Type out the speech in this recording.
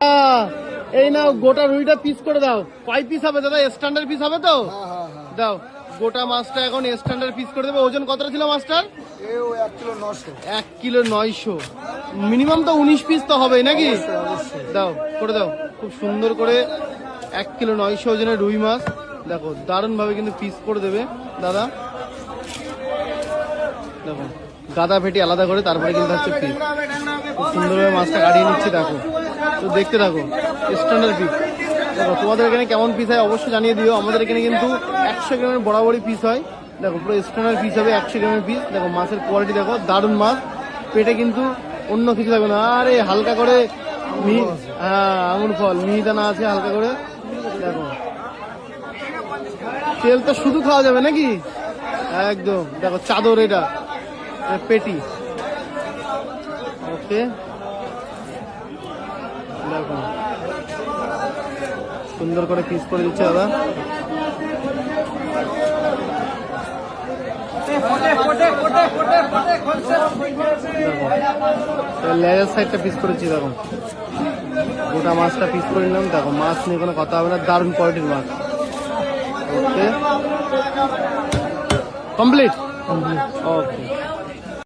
এই নাও গোটা রুইটা পিস করে দাও। কয় পিস হবে দাদা? স্ট্যান্ডার্ড পিস হবে তো? দাও গোটা মাছটা এখন স্ট্যান্ডার্ড পিস করে দেবো। ওজন কতটা ছিল মাছটার? 1 কিলো 900। মিনিমাম তো 19 পিস তো হবেই নাকি? দাও করে দাও খুব সুন্দর করে। 1 কিলো 900 ওজনের রুই মাছ। দেখো দারুণ ভাবে কিন্তু পিস করে দেবে দাদা। দেখো গাদা ফেটি আলাদা করে তারপরে কিন্তু হচ্ছে পিস। খুব সুন্দরভাবে মাছটা কাটিয়ে নিচ্ছি। দেখো তো দেখতে থাকো স্ট্যান্ডার্ড পিস। দেখো তোমাদের এখানে কেমন পিস হয় অবশ্যই জানিয়ে দিও। আমাদের এখানে কিন্তু 100 গ্রামের বরাবরই পিস হয়। দেখো পুরো স্ট্যান্ডার্ড পিস হবে 100 গ্রামের পিস। দেখো মাছের কোয়ালিটি দেখো দারুণ মাছ। পেটে কিন্তু অন্য কিছু থাকবে না। আরে হালকা করে আঙুর ফল মিহিদানা আছে হালকা করে। দেখো তেল তো শুধু খাওয়া যাবে নাকি? একদম দেখো চাদর এটা পেটি। ওকে দেখো সুন্দর করে পিস করে দিচ্ছে দাদা। লেজার সাইডটা পিস করেছি। দেখো গোটা মাছটা পিস করে নিলাম। দেখো মাছ নিয়ে কোনো কথা হবে না, দারুণ কোয়ালিটির মাছ। ওকে কমপ্লিট। ওকে।